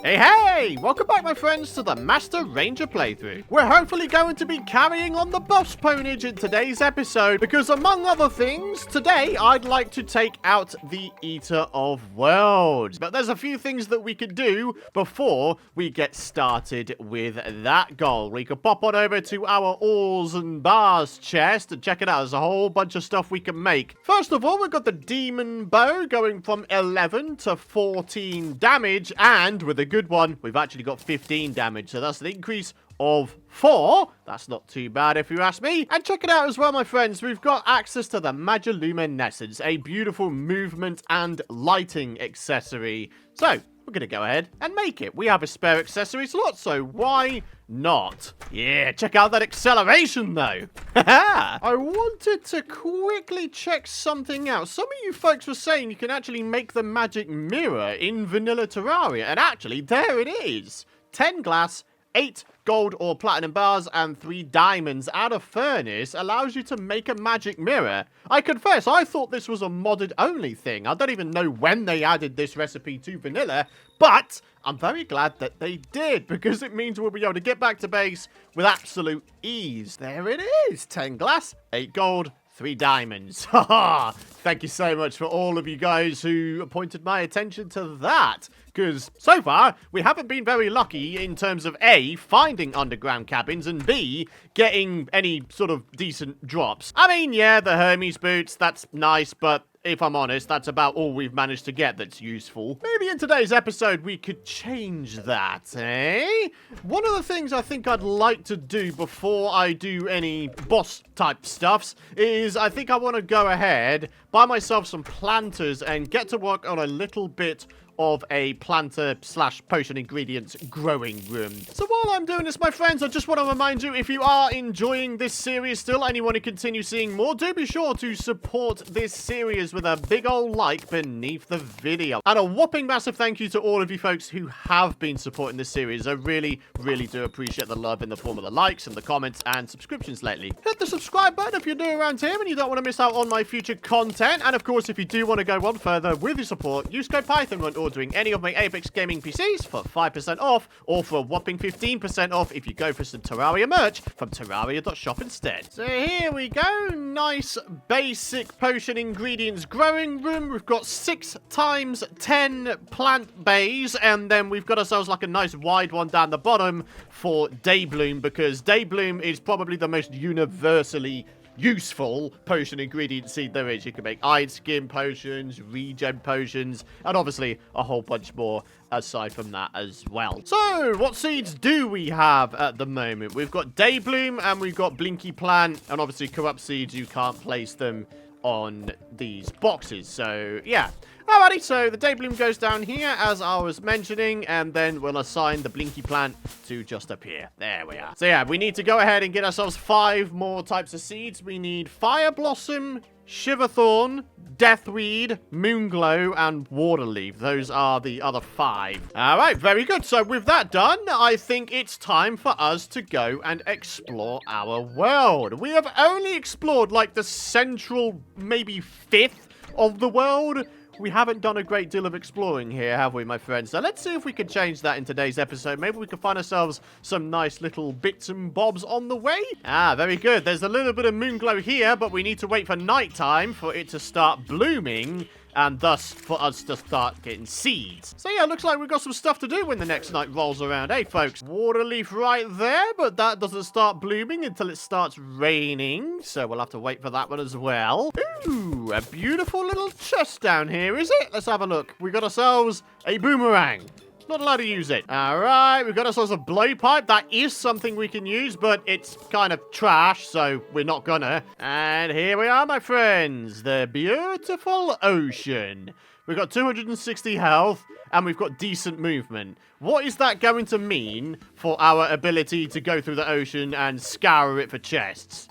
Hey! Welcome back, my friends, to the Master Ranger playthrough. We're hopefully going to be carrying on the boss ponage in today's episode, because among other things, today I'd like to take out the Eater of Worlds. But there's a few things that we could do before we get started with that goal. We could pop on over to our ores and bars chest and check it out. There's a whole bunch of stuff we can make. First of all, we've got the demon bow going from 11 to 14 damage, and with a good one, we've actually got 15 damage, so that's an increase of 4. That's not too bad if you ask me. And check it out as well, my friends. We've got access to the Magiluminescence, a beautiful movement and lighting accessory. So we're going to go ahead and make it. We have a spare accessory slot, so why not? Yeah, check out that acceleration, though. I wanted to quickly check something out. Some of you folks were saying you can actually make the magic mirror in vanilla Terraria, and actually, there it is. 10 glass, 8 gold or platinum bars, and 3 diamonds out of furnace allows you to make a magic mirror. I confess, I thought this was a modded only thing. I don't even know when they added this recipe to vanilla, but I'm very glad that they did, because it means we'll be able to get back to base with absolute ease. There it is. 10 glass, 8 gold, 3 diamonds. Haha! Thank you so much for all of you guys who pointed my attention to that. Because so far, we haven't been very lucky in terms of A, finding underground cabins, and B, getting any sort of decent drops. I mean, yeah, the Hermes boots, that's nice, but if I'm honest, that's about all we've managed to get that's useful. Maybe in today's episode, we could change that, eh? One of the things I think I'd like to do before I do any boss-type stuffs is I think I want to go ahead, buy myself some planters, and get to work on a little bit of a planter / potion ingredients growing room. So while I'm doing this, my friends, I just want to remind you, if you are enjoying this series still and you want to continue seeing more, do be sure to support this series with a big old like beneath the video. And a whopping massive thank you to all of you folks who have been supporting this series. I really, really do appreciate the love in the form of the likes and the comments and subscriptions lately. Hit the subscribe button if you're new around here and you don't want to miss out on my future content. And of course, if you do want to go on further with your support, use code Python when ordering any of my Apex Gaming PCs for 5% off, or for a whopping 15% off if you go for some Terraria merch from Terraria.shop instead. So here we go. Nice basic potion ingredients growing room. We've got 6 times 10 plant bays, and then we've got ourselves like a nice wide one down the bottom for Daybloom, because Daybloom is probably the most universally useful potion ingredient seed there is. You can make iron skin potions, regen potions, and obviously a whole bunch more aside from that as well. So, what seeds do we have at the moment? We've got Daybloom and we've got Blinky Plant, and obviously corrupt seeds, you can't place them on these boxes. So, yeah. Alrighty, so the Daybloom goes down here, as I was mentioning, and then we'll assign the Blinky Plant to just up here. There we are. So yeah, we need to go ahead and get ourselves 5 more types of seeds. We need Fire Blossom, Shiverthorn, Deathweed, Moonglow, and Waterleaf. Those are the other 5. Alright, very good. So with that done, I think it's time for us to go and explore our world. We have only explored like the central, maybe 5th of the world. We haven't done a great deal of exploring here, have we, my friends? So let's see if we can change that in today's episode. Maybe we can find ourselves some nice little bits and bobs on the way. Ah, very good. There's a little bit of Moonglow here, but we need to wait for nighttime for it to start blooming, and thus for us to start getting seeds. So yeah, looks like we've got some stuff to do when the next night rolls around, eh, folks? Waterleaf right there, but that doesn't start blooming until it starts raining, so we'll have to wait for that one as well. Ooh, a beautiful little chest down here, is it? Let's have a look. We got ourselves a boomerang. Not allowed to use it. Alright, we've got ourselves a blowpipe. That is something we can use, but it's kind of trash, so we're not gonna. And here we are, my friends. The beautiful ocean. We've got 260 health, and we've got decent movement. What is that going to mean for our ability to go through the ocean and scour it for chests?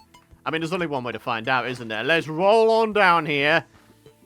I mean, there's only one way to find out, isn't there? Let's roll on down here.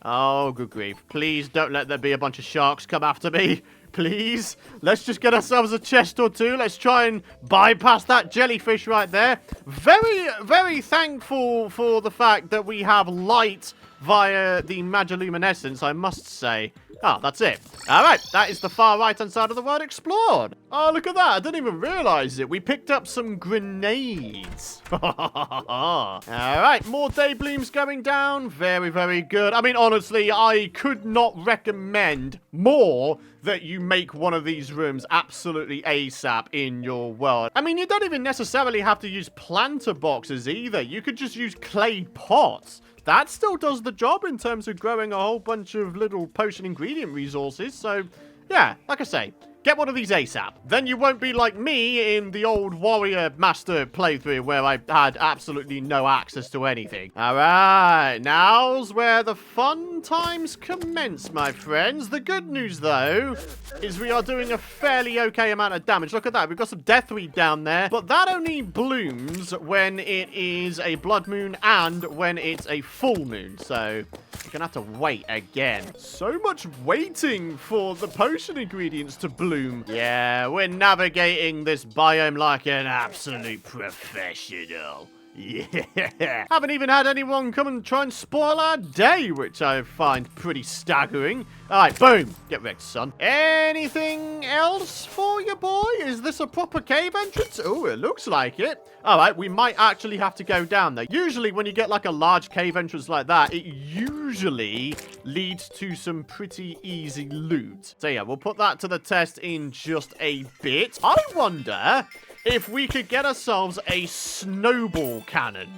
Oh, good grief. Please don't let there be a bunch of sharks come after me. Please. Let's just get ourselves a chest or two. Let's try and bypass that jellyfish right there. Very, very thankful for the fact that we have light via the Magiluminescence, I must say. Oh, that's it. All right, that is the far right-hand side of the world explored. Oh, look at that. I didn't even realize it. We picked up some grenades. All right, more day blooms going down. Very, very good. I mean, honestly, I could not recommend more that you make one of these rooms absolutely ASAP in your world. I mean, you don't even necessarily have to use planter boxes either. You could just use clay pots. That still does the job in terms of growing a whole bunch of little potion ingredient resources. So, yeah, like I say, get one of these ASAP. Then you won't be like me in the old Warrior Master playthrough where I had absolutely no access to anything. All right, now's where the fun times commence, my friends. The good news, though, is we are doing a fairly okay amount of damage. Look at that. We've got some deathweed down there, but that only blooms when it is a blood moon and when it's a full moon. So you're gonna have to wait again. So much waiting for the potion ingredients to bloom. Yeah, we're navigating this biome like an absolute professional. Yeah. Haven't even had anyone come and try and spoil our day, which I find pretty staggering. All right, boom. Get wrecked, son. Anything else for you, boy? Is this a proper cave entrance? Oh, it looks like it. All right, we might actually have to go down there. Usually when you get like a large cave entrance like that, it usually leads to some pretty easy loot. So yeah, we'll put that to the test in just a bit. I wonder if we could get ourselves a snowball cannon.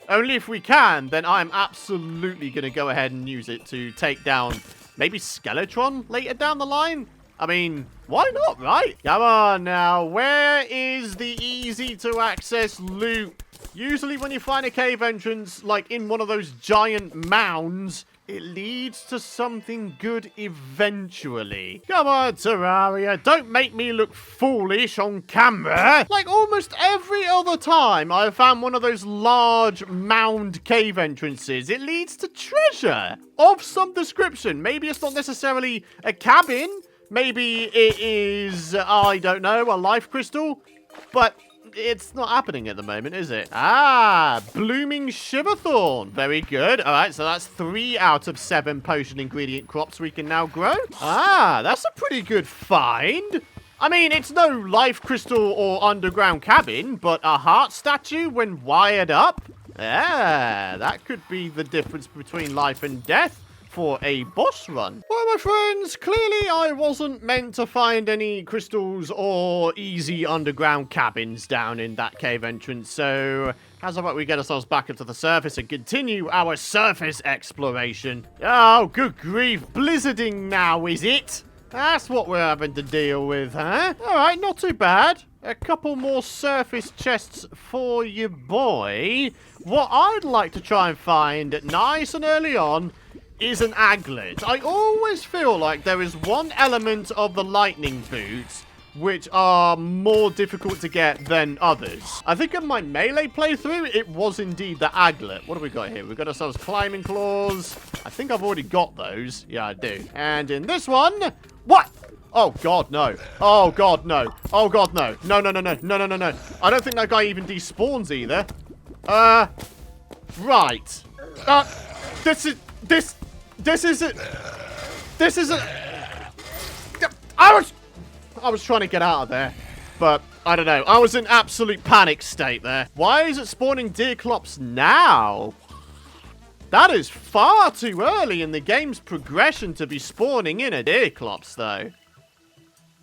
Only if we can, then I'm absolutely going to go ahead and use it to take down maybe Skeletron later down the line. I mean, why not, right? Come on now, where is the easy to access loot? Usually when you find a cave entrance, like in one of those giant mounds, it leads to something good eventually. Come on, Terraria, don't make me look foolish on camera. Like almost every other time I've found one of those large mound cave entrances, it leads to treasure of some description. Maybe it's not necessarily a cabin. Maybe it is, I don't know, a life crystal. But it's not happening at the moment, is it? Ah, blooming Shiverthorn. Very good. All right, so that's 3 out of 7 potion ingredient crops we can now grow. Ah, that's a pretty good find. I mean, it's no life crystal or underground cabin, but a heart statue when wired up. Yeah, that could be the difference between life and death for a boss run. Well, my friends, clearly I wasn't meant to find any crystals or easy underground cabins down in that cave entrance, so how's about we get ourselves back up to the surface and continue our surface exploration? Oh, good grief, blizzarding now, is it? That's what we're having to deal with, huh? Alright, not too bad. A couple more surface chests for you, boy. What I'd like to try and find nice and early on is an aglet. I always feel like there is one element of the lightning boots which are more difficult to get than others. I think in my melee playthrough, it was indeed the aglet. What have we got here? We've got ourselves climbing claws. I think I've already got those. Yeah, I do. And in this one, what? Oh, God, no. Oh, God, no. Oh, God, no. No, no, no, no. No, no, no, no. I don't think that guy even despawns either. Right. This isn't... I was trying to get out of there, but I don't know. I was in absolute panic state there. Why is it spawning Deerclops now? That is far too early in the game's progression to be spawning in a Deerclops, though.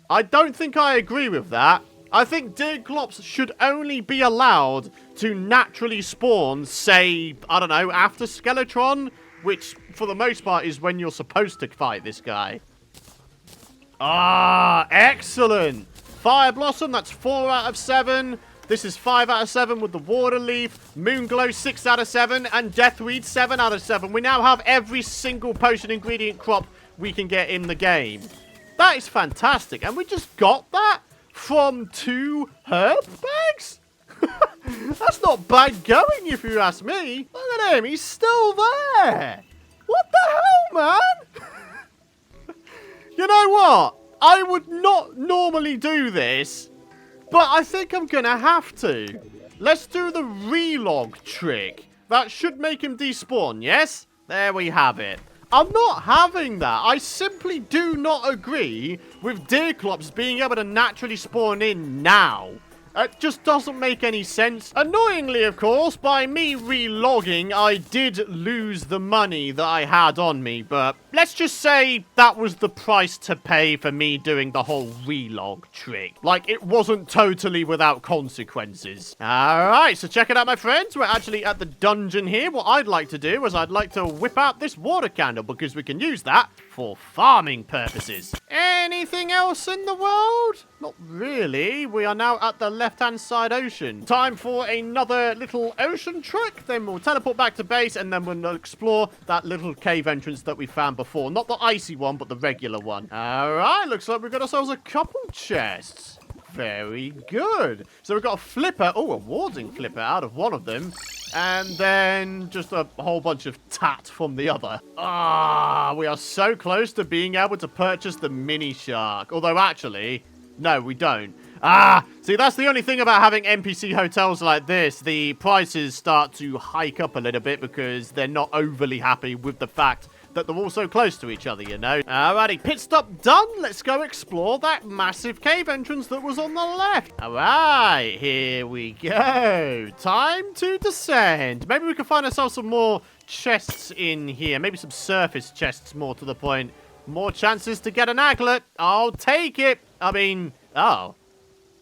I don't think I agree with that. I think Deerclops should only be allowed to naturally spawn, say, I don't know, after Skeletron, which, for the most part, is when you're supposed to fight this guy. Ah, excellent. Fire Blossom, that's 4 out of 7. This is 5 out of 7 with the Water Leaf. Moonglow, 6 out of 7. And Deathweed, 7 out of 7. We now have every single potion ingredient crop we can get in the game. That is fantastic. And we just got that from 2 herb bags? That's not bad going, if you ask me. Look at him, he's still there. What the hell, man? You know what? I would not normally do this, but I think I'm going to have to. Let's do the relog trick. That should make him despawn, yes? There we have it. I'm not having that. I simply do not agree with Deerclops being able to naturally spawn in now. It just doesn't make any sense. Annoyingly, of course, by me relogging, I did lose the money that I had on me. But let's just say that was the price to pay for me doing the whole relog trick. Like, it wasn't totally without consequences. Alright, so check it out, my friends. We're actually at the dungeon here. What I'd like to do is I'd like to whip out this water candle because we can use that for farming purposes. Anything else in the world? Not really. We are now at the left-hand side ocean. Time for another little ocean trek. Then we'll teleport back to base and then we'll explore that little cave entrance that we found before. Not the icy one, but the regular one. Alright, looks like we've got ourselves a couple chests. Very good. So we've got a flipper. Oh, a warding flipper out of one of them. And then just a whole bunch of tat from the other. Ah, we are so close to being able to purchase the mini shark. Although, actually, no, we don't. Ah, see, that's the only thing about having NPC hotels like this. The prices start to hike up a little bit because they're not overly happy with the fact that they're all so close to each other, you know. Alrighty, pit stop done. Let's go explore that massive cave entrance that was on the left. Alright, here we go. Time to descend. Maybe we can find ourselves some more chests in here. Maybe some surface chests, more to the point. More chances to get an aglet. I'll take it. I mean, oh.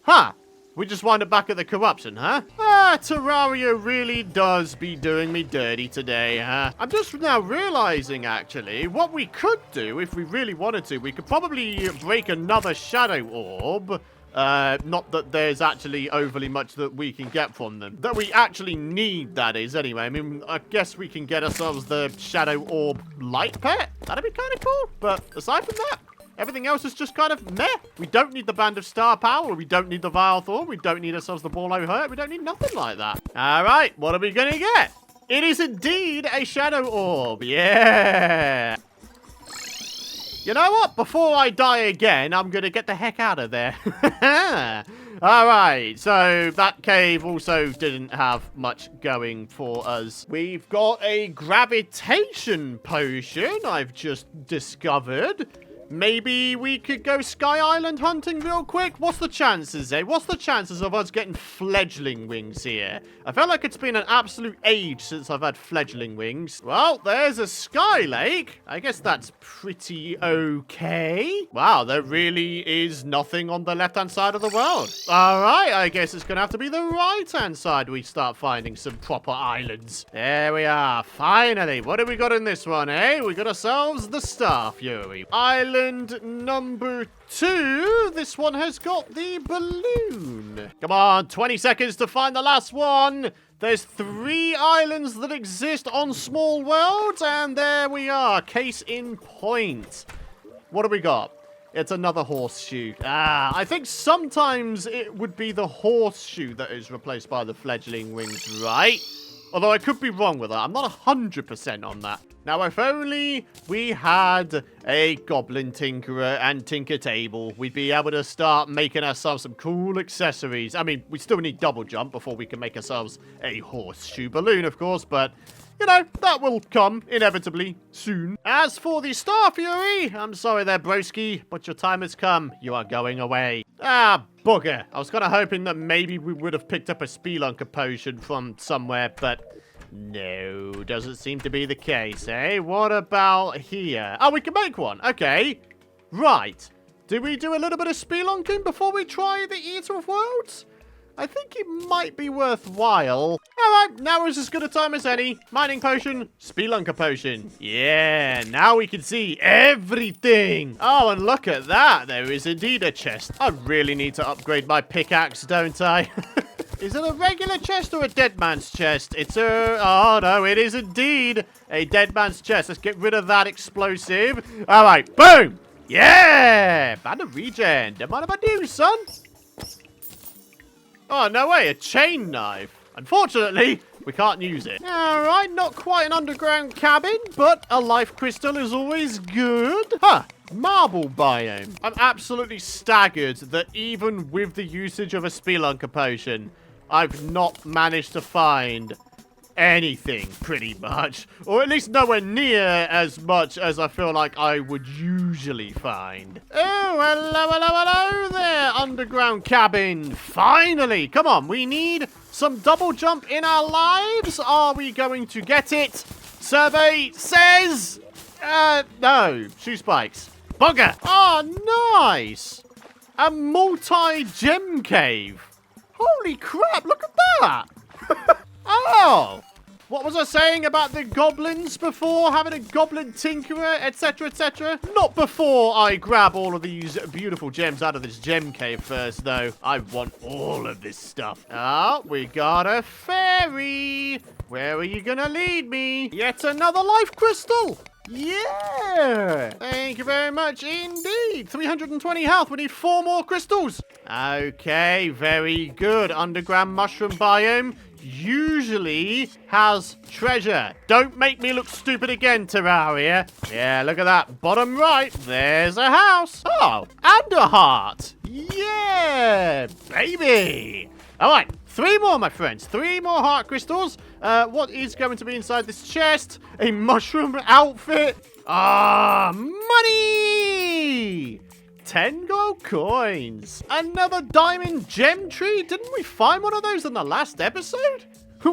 Huh. We just wind up back at the corruption, huh? Ah, Terraria really does be doing me dirty today, huh? I'm just now realizing, actually, what we could do, if we really wanted to, we could probably break another shadow orb. Not that there's actually overly much that we can get from them. That we actually need, that is, anyway. I mean, I guess we can get ourselves the shadow orb light pet. That'd be kind of cool. But aside from that, everything else is just kind of meh. We don't need the Band of Star Power. We don't need the Vile Thorn. We don't need ourselves the Ball O' Hurt. We don't need nothing like that. All right, what are we going to get? It is indeed a Shadow Orb. Yeah. You know what? Before I die again, I'm going to get the heck out of there. All right, so that cave also didn't have much going for us. We've got a gravitation potion I've just discovered. Maybe we could go Sky Island hunting real quick? What's the chances, eh? What's the chances of us getting fledgling wings here? I feel like it's been an absolute age since I've had fledgling wings. Well, there's a Sky Lake. I guess that's pretty okay. Wow, there really is nothing on the left-hand side of the world. All right, I guess it's going to have to be the right-hand side we start finding some proper islands. There we are. Finally. What have we got in this one, eh? We got ourselves the Star Fury. Island number 2. This one has got the balloon. Come on, 20 seconds to find the last one. There's 3 islands that exist on Small Worlds, and there we are. Case in point. What do we got? It's another horseshoe. Ah, I think sometimes it would be the horseshoe that is replaced by the fledgling wings, right? Although I could be wrong with that. I'm not 100% on that. Now, if only we had a Goblin Tinkerer and Tinker Table, we'd be able to start making ourselves some cool accessories. I mean, we still need double jump before we can make ourselves a horseshoe balloon, of course, but you know, that will come inevitably soon. As for the Star Fury, I'm sorry there, broski, but your time has come. You are going away. Ah, bugger. I was kind of hoping that maybe we would have picked up a Spelunker potion from somewhere, but no, doesn't seem to be the case, eh? What about here? Oh, we can make one. Okay. Right. Do we do a little bit of spelunking before we try the Eater of Worlds? I think it might be worthwhile. Alright, now is as good a time as any. Mining potion, spelunker potion. Yeah, now we can see everything. Oh, and look at that. There is indeed a chest. I really need to upgrade my pickaxe, don't I? Is it a regular chest or a dead man's chest? It's a... Oh, no, it is indeed a dead man's chest. Let's get rid of that explosive. All right, boom. Yeah. Banner regen. Don't mind if I do, son. Oh, no way. A chain knife. Unfortunately, we can't use it. All right, not quite an underground cabin, but a life crystal is always good. Huh. Marble biome. I'm absolutely staggered that even with the usage of a spelunker potion, I've not managed to find anything, pretty much. Or at least nowhere near as much as I feel like I would usually find. Oh, hello there, underground cabin. Finally, come on, we need some double jump in our lives. Are we going to get it? Survey says, no, shoe spikes. Bugger. Oh, nice. A multi-gem cave. Holy crap, look at that. Oh, what was I saying about the goblins before? Having a goblin tinkerer, etc., etc.? Not before I grab all of these beautiful gems out of this gem cave first, though. I want all of this stuff. Oh, we got a fairy. Where are you gonna lead me? Yet another life crystal. Yeah! Thank you very much indeed. 320 health. We need 4 more crystals. Okay, very good. Underground mushroom biome usually has treasure. Don't make me look stupid again, Terraria. Yeah, look at that. Bottom right, there's a house. Oh, and a heart. Yeah, baby. All right, 3 more, my friends. 3 more heart crystals. What is going to be inside this chest? A mushroom outfit. Money! 10 gold coins. Another diamond gem tree. Didn't we find one of those in the last episode?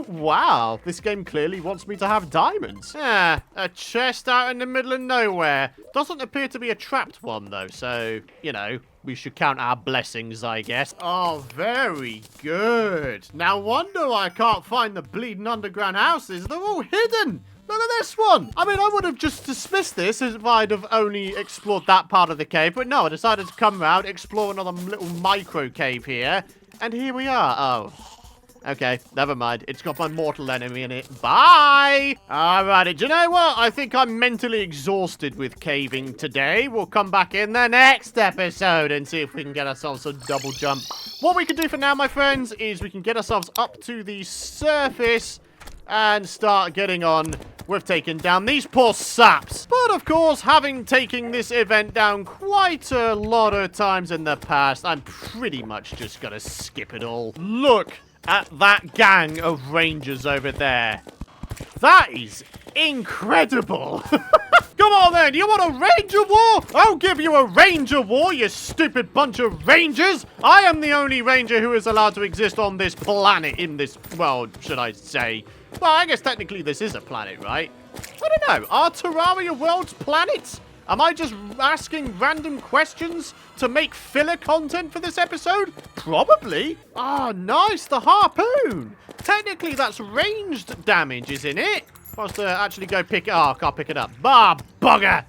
Wow, this game clearly wants me to have diamonds. A chest out in the middle of nowhere. Doesn't appear to be a trapped one, though, so, you know, we should count our blessings, I guess. Oh, very good. No wonder I can't find the bleeding underground houses. They're all hidden. Look at this one. I mean, I would have just dismissed this if I'd have only explored that part of the cave, but no, I decided to come around, explore another little micro cave here, and here we are. Oh. Okay, never mind. It's got my mortal enemy in it. Bye! Alrighty, do you know what? I think I'm mentally exhausted with caving today. We'll come back in the next episode and see if we can get ourselves a double jump. What we can do for now, my friends, is we can get ourselves up to the surface and start getting on with taking down these poor saps. But, of course, having taken this event down quite a lot of times in the past, I'm pretty much just gonna skip it all. Look at that gang of rangers over there. That is incredible. Come on then, you want a ranger war? I'll give you a ranger war, you stupid bunch of rangers. I am the only ranger who is allowed to exist on this planet, in this world, should I say. Well, I guess technically this is a planet, right? I don't know. Are Terraria worlds planets? Am I just asking random questions to make filler content for this episode? Probably. Ah, nice. The harpoon. Technically, that's ranged damage, isn't it? If I was to actually go pick it up, I can't pick it up. Bah, bugger.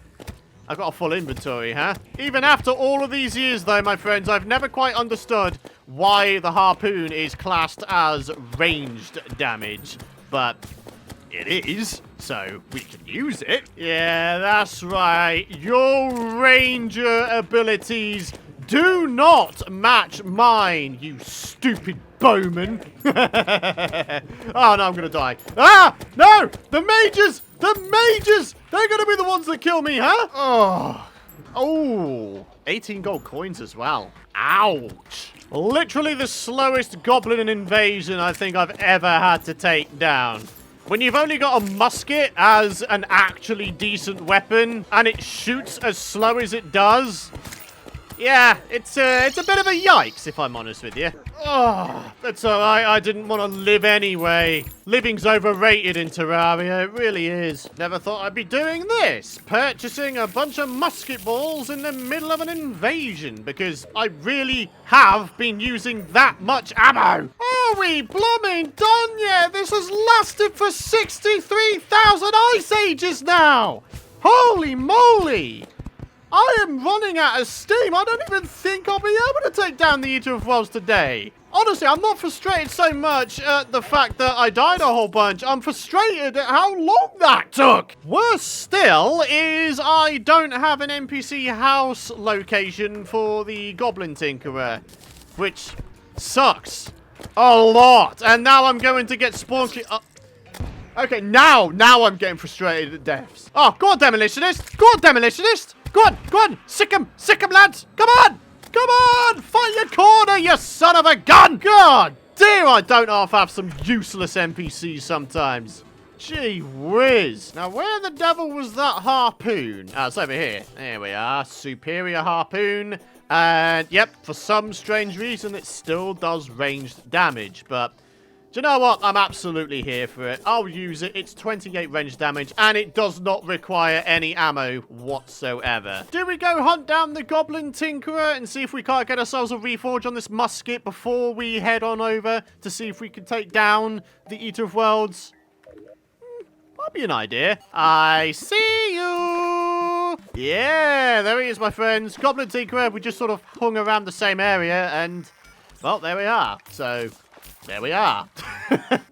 I've got a full inventory, huh? Even after all of these years, though, my friends, I've never quite understood why the harpoon is classed as ranged damage. But it is, so we can use it. Yeah, that's right. Your ranger abilities do not match mine, you stupid bowman. Oh, no, I'm going to die. Ah, no, the mages, they're going to be the ones that kill me, huh? Oh, 18 gold coins as well. Ouch. Literally the slowest goblin invasion I think I've ever had to take down. When you've only got a musket as an actually decent weapon, and it shoots as slow as it does, yeah, it's a bit of a yikes, if I'm honest with you. Oh, that's alright, I didn't want to live anyway. Living's overrated in Terraria, it really is. Never thought I'd be doing this, purchasing a bunch of musket balls in the middle of an invasion, because I really have been using that much ammo. Are we blooming done yet? This has lasted for 63,000 ice ages now! Holy moly! I am running out of steam. I don't even think I'll be able to take down the Eater of Worlds today. Honestly, I'm not frustrated so much at the fact that I died a whole bunch. I'm frustrated at how long that took. Worse still is I don't have an NPC house location for the Goblin Tinkerer, which sucks a lot. And now I'm going to get spawned. Okay, now I'm getting frustrated at deaths. Oh, go on, Demolitionist. Go on, Demolitionist. Go on, sick 'em, lads. Come on, fight your corner, you son of a gun. God damn knew I don't half have some useless NPCs sometimes. Gee whiz. Now, where the devil was that harpoon? Oh, it's over here. There we are. Superior harpoon. And, yep, for some strange reason, it still does ranged damage. But, do you know what? I'm absolutely here for it. I'll use it. It's 28 range damage, and it does not require any ammo whatsoever. Do we go hunt down the Goblin Tinkerer and see if we can't get ourselves a reforge on this musket before we head on over to see if we can take down the Eater of Worlds? Might be an idea. I see you! Yeah, there he is, my friends. Goblin Tinkerer, we just sort of hung around the same area, and, well, there we are. So, there we are.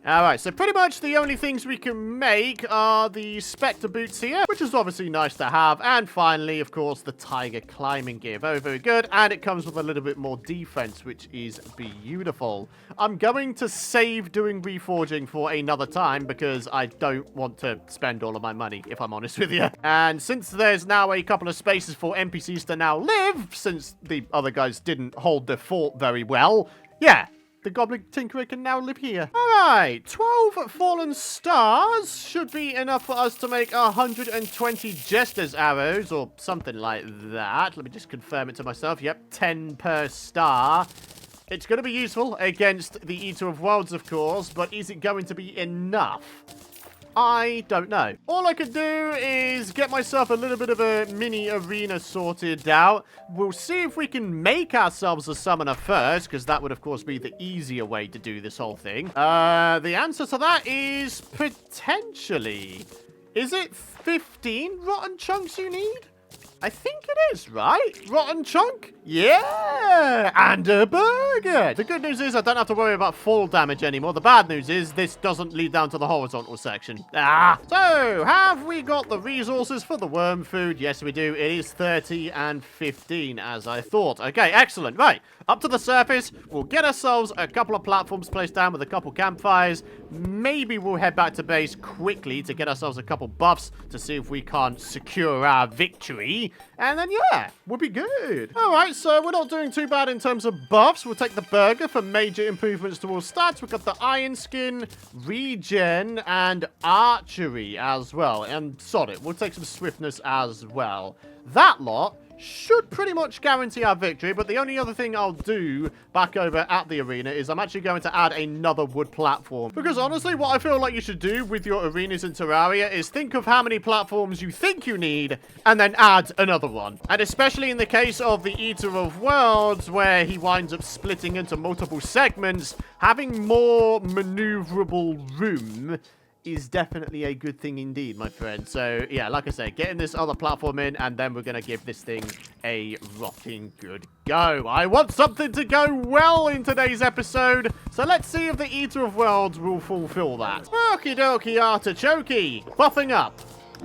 Alright, so pretty much the only things we can make are the Spectre boots here, which is obviously nice to have. And finally, of course, the Tiger climbing gear. Very, very good. And it comes with a little bit more defense, which is beautiful. I'm going to save doing reforging for another time because I don't want to spend all of my money, if I'm honest with you. And since there's now a couple of spaces for NPCs to now live, since the other guys didn't hold the fort very well, yeah, the Goblin Tinkerer can now live here. Alright, 12 fallen stars should be enough for us to make 120 Jester's arrows, or something like that. Let me just confirm it to myself. Yep, 10 per star. It's going to be useful against the Eater of Worlds, of course, but is it going to be enough? I don't know. All I could do is get myself a little bit of a mini arena sorted out. We'll see if we can make ourselves a summoner first, because that would, of course, be the easier way to do this whole thing. The answer to that is potentially. Is it 15 rotten chunks you need? I think it is, right? Rotten chunk? Yeah! And a burger! The good news is I don't have to worry about fall damage anymore. The bad news is this doesn't lead down to the horizontal section. So, have we got the resources for the worm food? Yes, we do. It is 30 and 15, as I thought. Okay, excellent. Right, up to the surface. We'll get ourselves a couple of platforms placed down with a couple campfires. Maybe we'll head back to base quickly to get ourselves a couple buffs to see if we can't secure our victory. And then, yeah, we'll be good. All right, so we're not doing too bad in terms of buffs. We'll take the burger for major improvements to all stats. We've got the iron skin, regen, and archery as well. And solid. We'll take some swiftness as well. That lot should pretty much guarantee our victory, but the only other thing I'll do back over at the arena is I'm actually going to add another wood platform. Because honestly, what I feel like you should do with your arenas in Terraria is think of how many platforms you think you need, and then add another one. And especially in the case of the Eater of Worlds, where he winds up splitting into multiple segments, having more maneuverable room is definitely a good thing indeed, my friend. So, yeah, like I say, getting this other platform in, and then we're going to give this thing a rocking good go. I want something to go well in today's episode, so let's see if the Eater of Worlds will fulfill that. Okie dokie artichoke. Buffing up.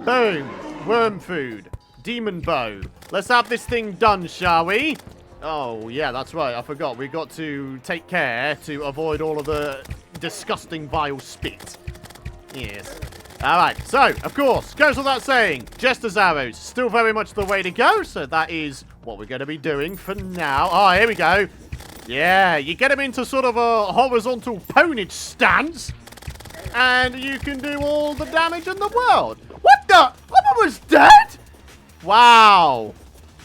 Boom. Worm food. Demon bow. Let's have this thing done, shall we? Oh, yeah, that's right. I forgot. We got to take care to avoid all of the disgusting vile spit. Yes. Alright, so, of course, goes without saying, Jester's arrows, still very much the way to go, so that is what we're going to be doing for now. Oh, here we go. Yeah, you get him into sort of a horizontal ponage stance, and you can do all the damage in the world. What the? I'm almost dead? Wow.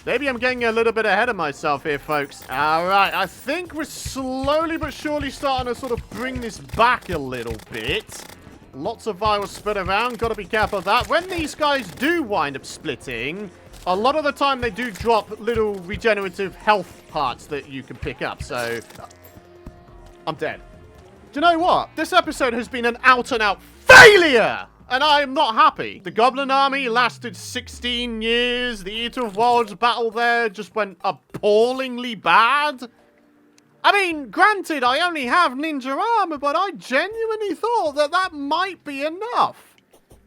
Maybe I'm getting a little bit ahead of myself here, folks. Alright, I think we're slowly but surely starting to sort of bring this back a little bit. Lots of vials spread around. Got to be careful of that. When these guys do wind up splitting, a lot of the time they do drop little regenerative health parts that you can pick up. So, I'm dead. Do you know what? This episode has been an out-and-out failure! And I am not happy. The Goblin Army lasted 16 years. The Eater of Worlds battle there just went appallingly bad. I mean, granted, I only have ninja armor, but I genuinely thought that that might be enough.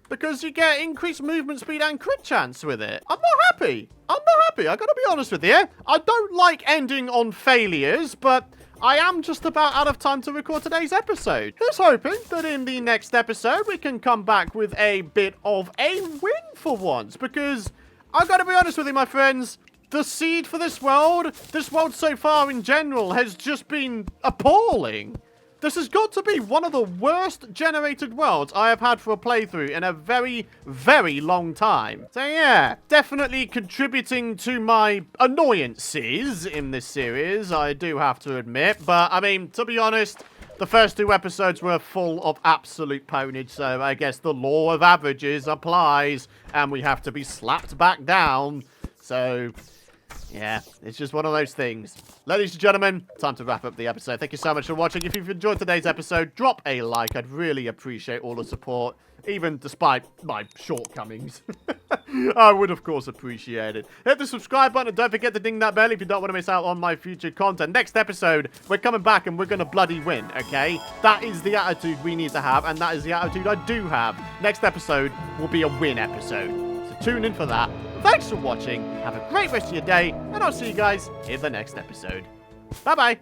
Because you get increased movement speed and crit chance with it. I'm not happy. I'm not happy. I gotta be honest with you. I don't like ending on failures, but I am just about out of time to record today's episode. Just hoping that in the next episode, we can come back with a bit of a win for once. Because I gotta be honest with you, my friends. The seed for this world so far in general, has just been appalling. This has got to be one of the worst generated worlds I have had for a playthrough in a very, very long time. So yeah, definitely contributing to my annoyances in this series, I do have to admit. But, I mean, to be honest, the first 2 episodes were full of absolute ponage, so I guess the law of averages applies, and we have to be slapped back down. So yeah, it's just one of those things. Ladies and gentlemen, time to wrap up the episode. Thank you so much for watching. If you've enjoyed today's episode, drop a like. I'd really appreciate all the support, even despite my shortcomings. I would, of course, appreciate it. Hit the subscribe button and don't forget to ding that bell if you don't want to miss out on my future content. Next episode, we're coming back and we're going to bloody win, okay? That is the attitude we need to have, and that is the attitude I do have. Next episode will be a win episode. So tune in for that. Thanks for watching, have a great rest of your day, and I'll see you guys in the next episode. Bye-bye!